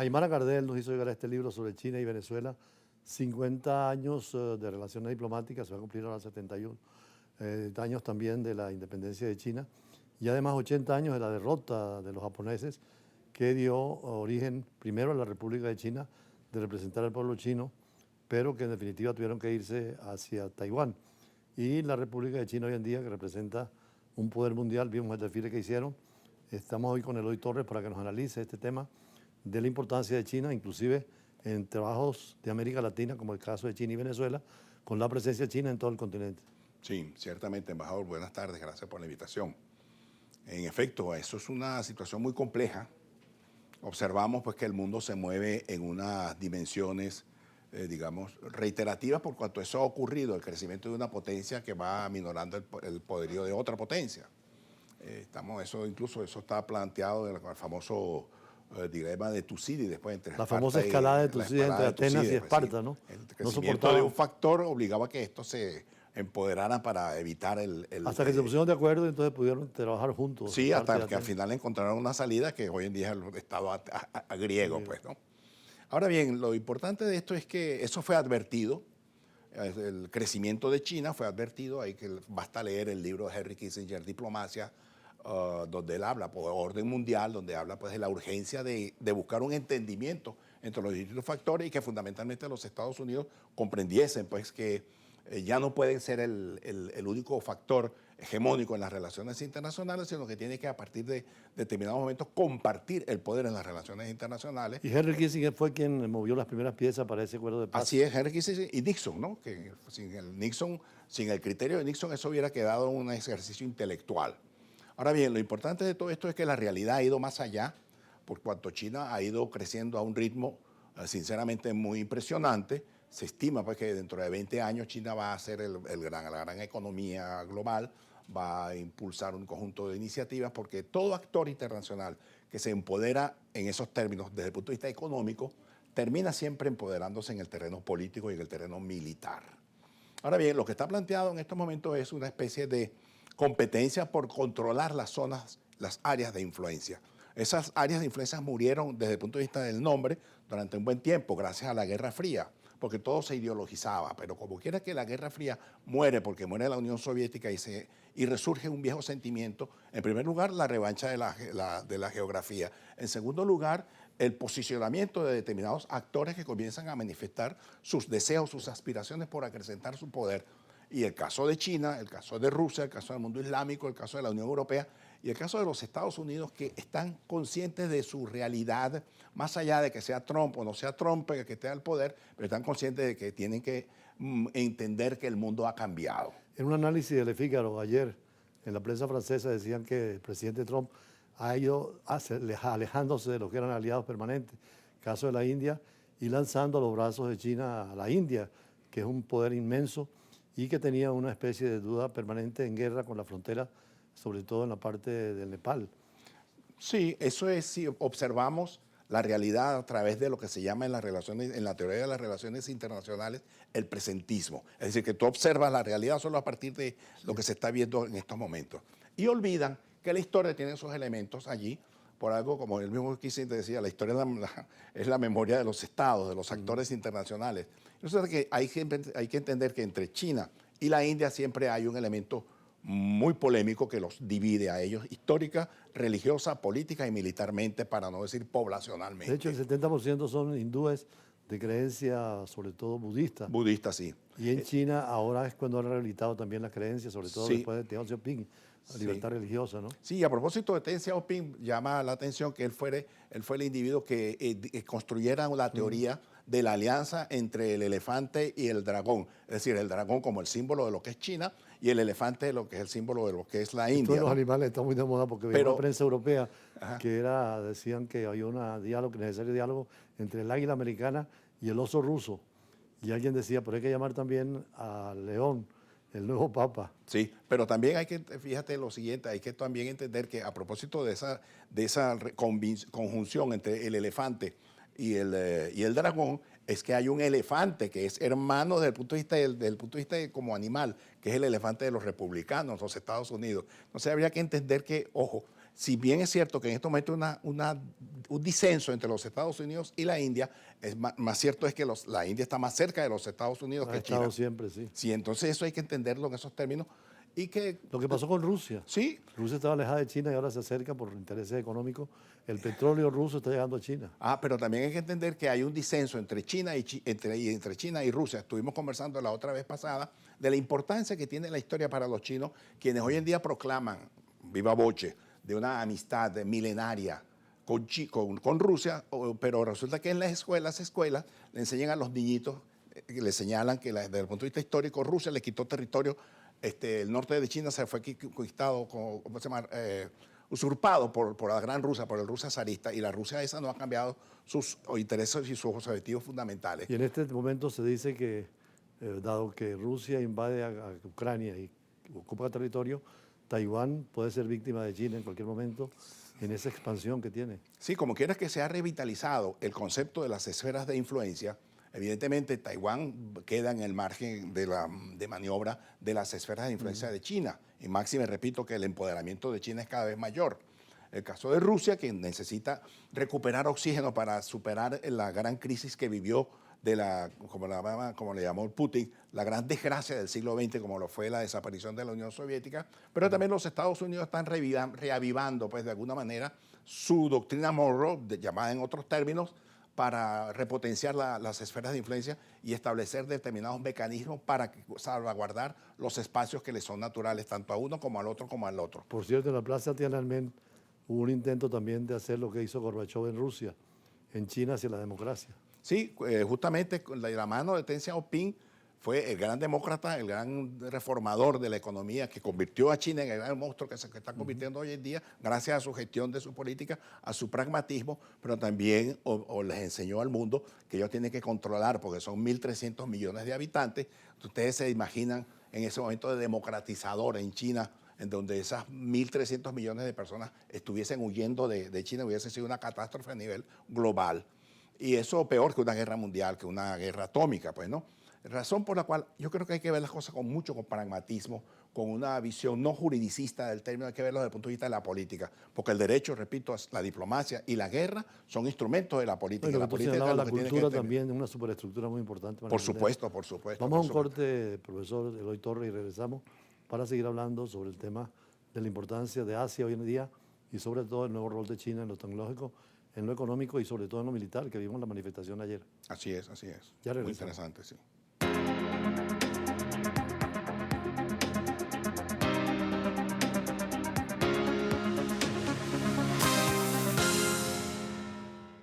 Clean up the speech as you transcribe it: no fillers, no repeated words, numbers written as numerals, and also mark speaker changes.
Speaker 1: Aymara Gardel nos hizo llegar este libro sobre China y Venezuela. 50 años de relaciones diplomáticas, se va a cumplir ahora 71 años también de la independencia de China y además 80 años de la derrota de los japoneses que dio origen primero a la República de China de representar al pueblo chino, pero que en definitiva tuvieron que irse hacia Taiwán. Y la República de China hoy en día, que representa un poder mundial, vimos el desfile que hicieron. Estamos hoy con Eloy Torres para que nos analice este tema de la importancia de China, inclusive en trabajos de América Latina, como el caso de China y Venezuela, con la presencia china en todo el continente.
Speaker 2: Sí, ciertamente, embajador. Buenas tardes, gracias por la invitación. En efecto, eso es una situación muy compleja. Observamos pues, que el mundo se mueve en unas dimensiones, digamos, reiterativas por cuanto eso ha ocurrido, el crecimiento de una potencia que va aminorando el poderío de otra potencia. Incluso eso está planteado en el famoso dilema de Tucídides, después entre
Speaker 1: la famosa escalada de Tucídides entre Atenas y Esparta,
Speaker 2: sí,
Speaker 1: ¿no?
Speaker 2: El crecimiento de un factor obligaba a que estos se empoderaran para evitar
Speaker 1: hasta que se pusieron de acuerdo y entonces pudieron trabajar juntos.
Speaker 2: Sí, hasta que al final encontraron una salida que hoy en día es el Estado griego, pues, ¿no? Ahora bien, lo importante de esto es que eso fue advertido, el crecimiento de China fue advertido, basta leer el libro de Henry Kissinger, Diplomacia, donde él habla por orden mundial, donde habla pues, de la urgencia de buscar un entendimiento entre los distintos factores y que fundamentalmente los Estados Unidos comprendiesen pues, que ya no pueden ser el único factor hegemónico en las relaciones internacionales, sino que tiene que a partir de determinados momentos compartir el poder en las relaciones internacionales.
Speaker 1: Y Henry Kissinger fue quien movió las primeras piezas para ese acuerdo de paz.
Speaker 2: Así es, Henry Kissinger y Nixon, ¿no? Que sin el criterio de Nixon, eso hubiera quedado un ejercicio intelectual. Ahora bien, lo importante de todo esto es que la realidad ha ido más allá, por cuanto China ha ido creciendo a un ritmo sinceramente muy impresionante. Se estima pues, que dentro de 20 años China va a ser la gran economía global, va a impulsar un conjunto de iniciativas, porque todo actor internacional que se empodera en esos términos desde el punto de vista económico, termina siempre empoderándose en el terreno político y en el terreno militar. Ahora bien, lo que está planteado en estos momentos es una especie de competencia por controlar las zonas, las áreas de influencia. Esas áreas de influencia murieron desde el punto de vista del nombre durante un buen tiempo, gracias a la Guerra Fría, porque todo se ideologizaba, pero como quiera que la Guerra Fría muere, porque muere la Unión Soviética y resurge un viejo sentimiento, en primer lugar, la revancha de la geografía, en segundo lugar, el posicionamiento de determinados actores que comienzan a manifestar sus deseos, sus aspiraciones por acrecentar su poder. Y el caso de China, el caso de Rusia, el caso del mundo islámico, el caso de la Unión Europea y el caso de los Estados Unidos, que están conscientes de su realidad, más allá de que sea Trump o no sea Trump el que esté al poder, pero están conscientes de que tienen que entender que el mundo ha cambiado.
Speaker 1: En un análisis de Le Figaro ayer, en la prensa francesa decían que el presidente Trump ha ido alejándose de los que eran aliados permanentes, caso de la India, y lanzando a los brazos de China a la India, que es un poder inmenso y que tenía una especie de duda permanente en guerra con la frontera, sobre todo en la parte del Nepal.
Speaker 2: Sí, eso es, si observamos la realidad a través de lo que se llama en las relaciones, en la teoría de las relaciones internacionales, el presentismo. Es decir, que tú observas la realidad solo a partir de lo que se está viendo en estos momentos. Y olvidan que la historia tiene esos elementos allí, por algo como el mismo Kissinger decía, la historia es la memoria de los estados, de los actores internacionales. Entonces que hay que entender que entre China y la India siempre hay un elemento muy polémico que los divide a ellos histórica, religiosa, política y militarmente, para no decir poblacionalmente.
Speaker 1: De hecho, el 70% son hindúes de creencia, sobre todo budista.
Speaker 2: Budista, sí.
Speaker 1: Y en China ahora es cuando han rehabilitado también las creencias, sobre todo después de Deng Xiaoping, la libertad religiosa, ¿no?
Speaker 2: Sí, y a propósito de Deng Xiaoping, llama la atención que él fue el individuo que construyera la teoría de la alianza entre el elefante y el dragón. Es decir, el dragón como el símbolo de lo que es China y el elefante lo que es el símbolo de lo que es la India.
Speaker 1: Los animales están muy de moda porque veía la prensa europea que decían que había necesario diálogo entre el águila americana y el oso ruso. Y alguien decía, pero hay que llamar también al león, el nuevo papa.
Speaker 2: Sí, pero también hay que, fíjate lo siguiente, hay que también entender que a propósito de esa conjunción entre el elefante y el dragón, es que hay un elefante que es hermano desde el punto de vista como animal, que es el elefante de los republicanos, los Estados Unidos. Entonces habría que entender que, ojo, si bien es cierto que en este momento un disenso entre los Estados Unidos y la India, más cierto es que la India está más cerca de los Estados Unidos
Speaker 1: Ha
Speaker 2: que
Speaker 1: estado
Speaker 2: China.
Speaker 1: siempre, sí.
Speaker 2: Sí, entonces eso hay que entenderlo en esos términos. Y que,
Speaker 1: Lo que pasó con Rusia.
Speaker 2: sí,
Speaker 1: Rusia estaba alejada de China y ahora se acerca por intereses económicos. El petróleo ruso está llegando a China.
Speaker 2: pero también hay que entender que hay un disenso entre China entre China y Rusia. Estuvimos conversando la otra vez pasada de la importancia que tiene la historia para los chinos, quienes hoy en día proclaman, viva voce, de una amistad milenaria con Rusia, pero resulta que en las escuelas le enseñan a los niñitos, le señalan que desde el punto de vista histórico Rusia le quitó territorio, el norte de China se fue conquistado, ¿cómo se llama? Usurpado por la Gran Rusia, por el Rusia zarista, y la Rusia esa no ha cambiado sus intereses y sus objetivos fundamentales.
Speaker 1: Y en este momento se dice que, dado que Rusia invade a Ucrania y ocupa territorio, Taiwán puede ser víctima de China en cualquier momento en esa expansión que tiene.
Speaker 2: Sí, como quieras que se ha revitalizado el concepto de las esferas de influencia, evidentemente Taiwán queda en el margen de maniobra de las esferas de influencia de China. Y máxime, repito, que el empoderamiento de China es cada vez mayor. El caso de Rusia, que necesita recuperar oxígeno para superar la gran crisis que vivió como le llamó Putin, la gran desgracia del siglo XX, como lo fue la desaparición de la Unión Soviética, pero también los Estados Unidos están reavivando, pues de alguna manera, su doctrina Monroe, llamada en otros términos, para repotenciar las esferas de influencia y establecer determinados mecanismos para salvaguardar los espacios que le son naturales, tanto a uno como al otro, como al otro.
Speaker 1: Por cierto, en la plaza Tiananmen hubo un intento también de hacer lo que hizo Gorbachev en Rusia, en China hacia la democracia.
Speaker 2: Sí, justamente con la mano de Deng Xiaoping fue el gran demócrata, el gran reformador de la economía que convirtió a China en el gran monstruo que se está convirtiendo hoy en día gracias a su gestión de su política, a su pragmatismo, pero también les enseñó al mundo que ellos tienen que controlar porque son 1.300 millones de habitantes. Ustedes se imaginan en ese momento de democratizador en China, en donde esas 1.300 millones de personas estuviesen huyendo de China, hubiese sido una catástrofe a nivel global. Y eso peor que una guerra mundial, que una guerra atómica, pues, ¿no? Razón por la cual yo creo que hay que ver las cosas con pragmatismo, con una visión no juridicista del término, hay que verlo desde el punto de vista de la política, porque el derecho, repito, la diplomacia y la guerra son instrumentos de la política.
Speaker 1: Bueno,
Speaker 2: La
Speaker 1: tú
Speaker 2: política
Speaker 1: señalabas
Speaker 2: es lo
Speaker 1: la
Speaker 2: que tiene
Speaker 1: cultura
Speaker 2: que
Speaker 1: también es una superestructura muy importante.
Speaker 2: Por supuesto, por supuesto.
Speaker 1: Vamos a un
Speaker 2: por supuesto.
Speaker 1: corte, profesor Eloy Torres, y regresamos para seguir hablando sobre el tema de la importancia de Asia hoy en día y sobre todo el nuevo rol de China en lo tecnológico, en lo económico y sobre todo en lo militar, que vimos la manifestación ayer.
Speaker 2: Así es, así es.
Speaker 1: Ya
Speaker 2: Muy
Speaker 1: regresamos.
Speaker 2: interesante, sí.